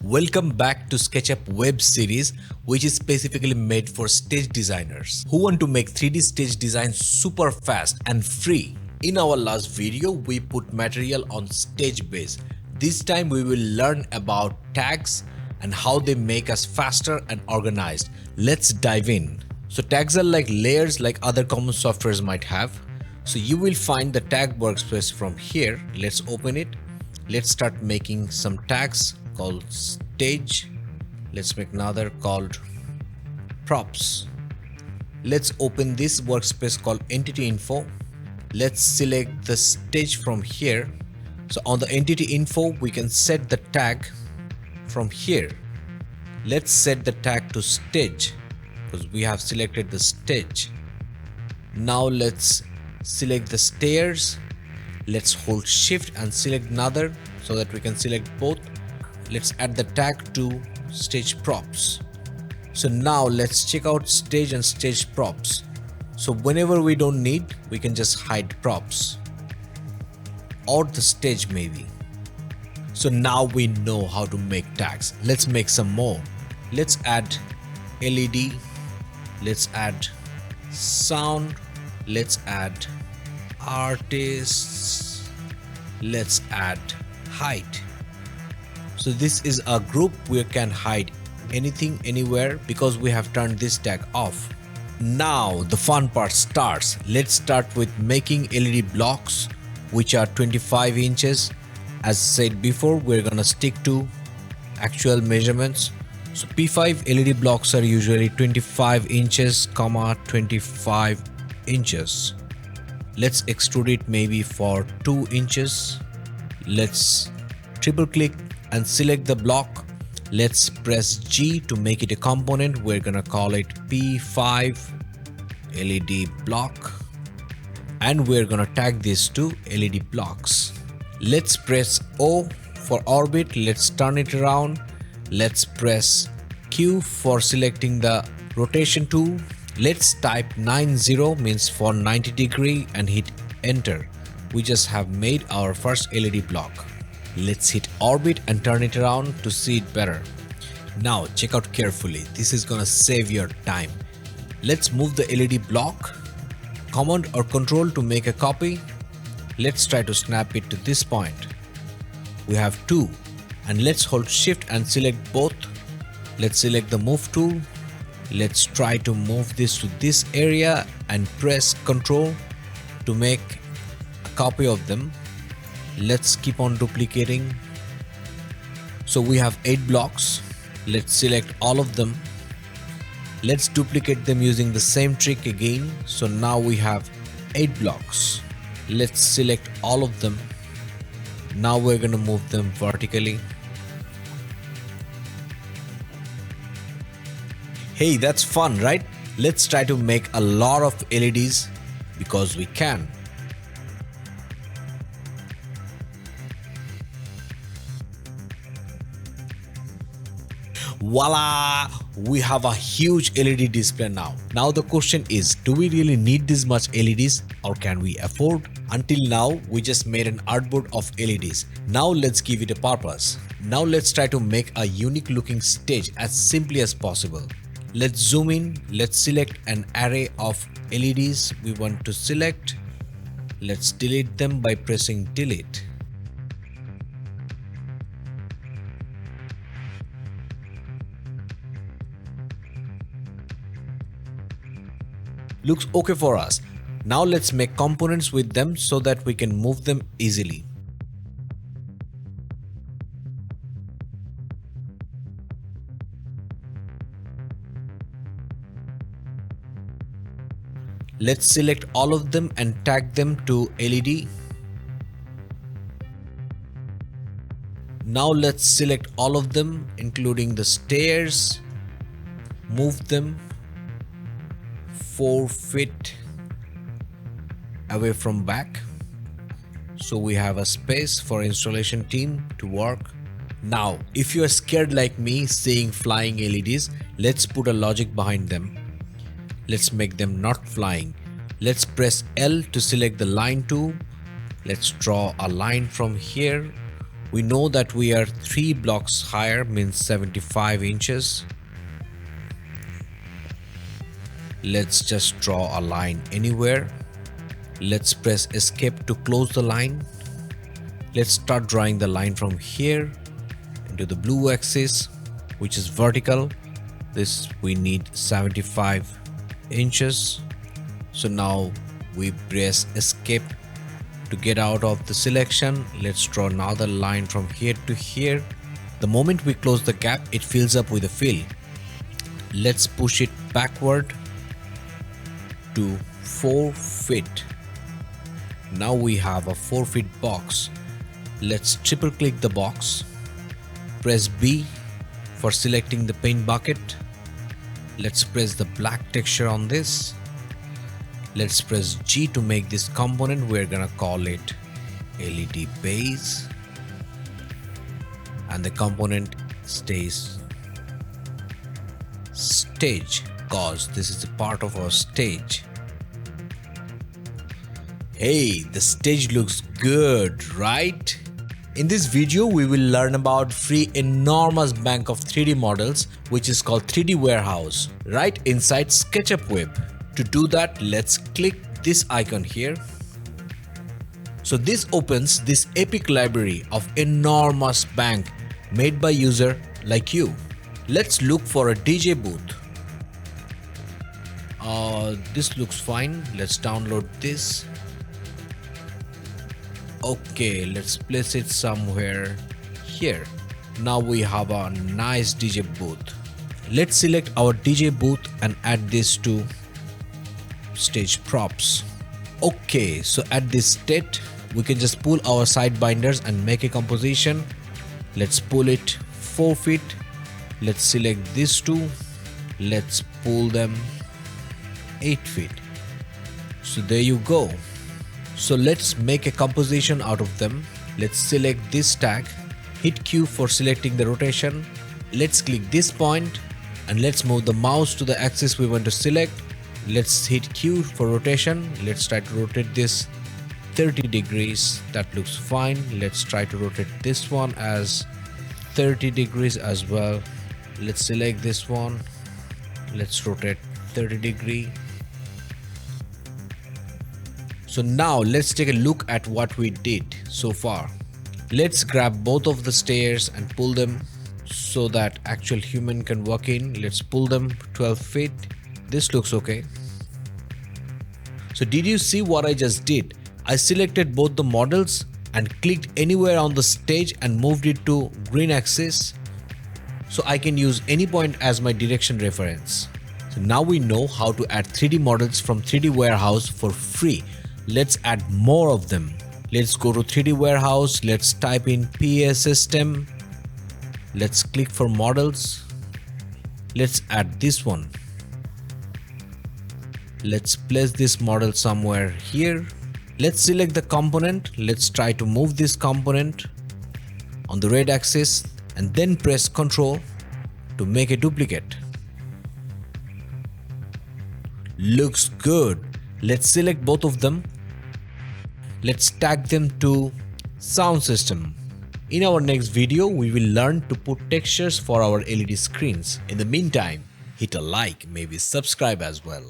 Welcome back to Sketchup web series, which is specifically made for stage designers who want to make 3D stage design super fast and free. In our last video, we put material on stage base. This time we will learn about tags and how they make us faster and organized. Let's dive in. So tags are like layers like other common softwares might have. So you will find the tag workspace from here. Let's open it. Let's start making some tags called stage. Let's make another called props. Let's open this workspace called entity info. Let's select the stage from here. So on the entity info, we can set the tag from here. Let's set the tag to stage because we have selected the stage. Now let's select the stairs. Let's hold shift and select another so that we can select both. Let's add the tag to stage props. So now let's check out stage and stage props. So whenever we don't need, we can just hide props or the stage maybe. So now we know how to make tags. Let's make some more. Let's add LED. Let's add sound. Let's add artists. Let's add height. So this is a group where we can hide anything anywhere because we have turned this tag off. Now the fun part starts. Let's start with making LED blocks which are 25 inches. As said before, we're gonna stick to actual measurements. So P5 LED blocks are usually 25 inches, 25 inches. Let's extrude it maybe for 2 inches. Let's triple click and select the block. Let's press G to make it a component. We're gonna call it P5 LED block and we're gonna tag this to LED blocks. Let's press O for orbit. Let's turn it around. Let's press Q for selecting the rotation tool. Let's type 90 means for 90 degree and hit enter. We just have made our first LED block. Let's hit orbit and turn it around to see it better. Now check out carefully. This is gonna save your time. Let's move the LED block. Command or control to make a copy. Let's try to snap it to this point. We have 2 and let's hold shift and select both. Let's select the move tool. Let's try to move this to this area and press control to make a copy of them. Let's keep on duplicating. So we have 8 blocks. Let's select all of them. Let's duplicate them using the same trick again. So now we have 8 blocks. Let's select all of them. Now we're going to move them vertically. Hey, that's fun, right? Let's try to make a lot of LEDs because we can. Voila! We have a huge LED display now. Now the question is, do we really need this much LEDs or can we afford? Until now, we just made an artboard of LEDs. Now let's give it a purpose. Now let's try to make a unique looking stage as simply as possible. Let's zoom in. Let's select an array of LEDs we want to select. Let's delete them by pressing delete. Looks okay for us. Now let's make components with them so that we can move them easily. Let's select all of them and tag them to LED. Now let's select all of them including the stairs. Move them 4 feet away from back. So we have a space for installation team to work. Now, if you are scared like me seeing flying LEDs, let's put a logic behind them. Let's make them not flying. Let's press L to select the line tool. Let's draw a line from here We know that we are 3 blocks higher, means 75 inches. Let's just draw a line anywhere. Let's press escape to close the line. Let's start drawing the line from here into the blue axis, which is vertical. This we need 75 inches. So now we press escape to get out of the selection. Let's draw another line from here to here. The moment we close the gap, it fills up with a fill. Let's push it backward to 4 feet. Now we have a 4 feet box. Let's triple click the box. Press B for selecting the paint bucket. Let's press the black texture on this. Let's press G to make this component. We're gonna call it LED base, and the component stays stage, cause this is a part of our stage. Hey, the stage looks good, right? In this video, we will learn about free enormous bank of 3D models, which is called 3D Warehouse, right inside Sketchup web. To do that, let's click this icon here. So this opens this epic library of enormous bank made by user like you. Let's look for a DJ booth. This looks fine. Let's download this. Okay, let's place it somewhere here. Now we have a nice DJ booth. Let's select our DJ booth and add this to stage props. Okay, so at this state, we can just pull our side binders and make a composition. Let's pull it 4 feet. Let's select these two. Let's pull them 8 feet. So there you go. So let's make a composition out of them. Let's select this tag, hit Q for selecting the rotation. Let's click this point and let's move the mouse to the axis we want to select. Let's hit Q for rotation. Let's try to rotate this 30 degrees. That looks fine. Let's try to rotate this one as 30 degrees as well. Let's select this one. Let's rotate 30 degrees. So now let's take a look at what we did so far. Let's grab both of the stairs and pull them so that actual human can walk in. Let's pull them 12 feet. This looks okay. So did you see what I just did? I selected both the models and clicked anywhere on the stage and moved it to green axis, so I can use any point as my direction reference. So now we know how to add 3D models from 3D Warehouse for free. Let's add more of them. Let's go to 3D Warehouse. Let's type in PA system. Let's click for models. Let's add this one. Let's place this model somewhere here. Let's select the component. Let's try to move this component on the red axis and then press Ctrl to make a duplicate. Looks good. Let's select both of them. Let's tag them to sound system. In our next video, we will learn to put textures for our LED screens. In the meantime, hit a like, maybe subscribe as well.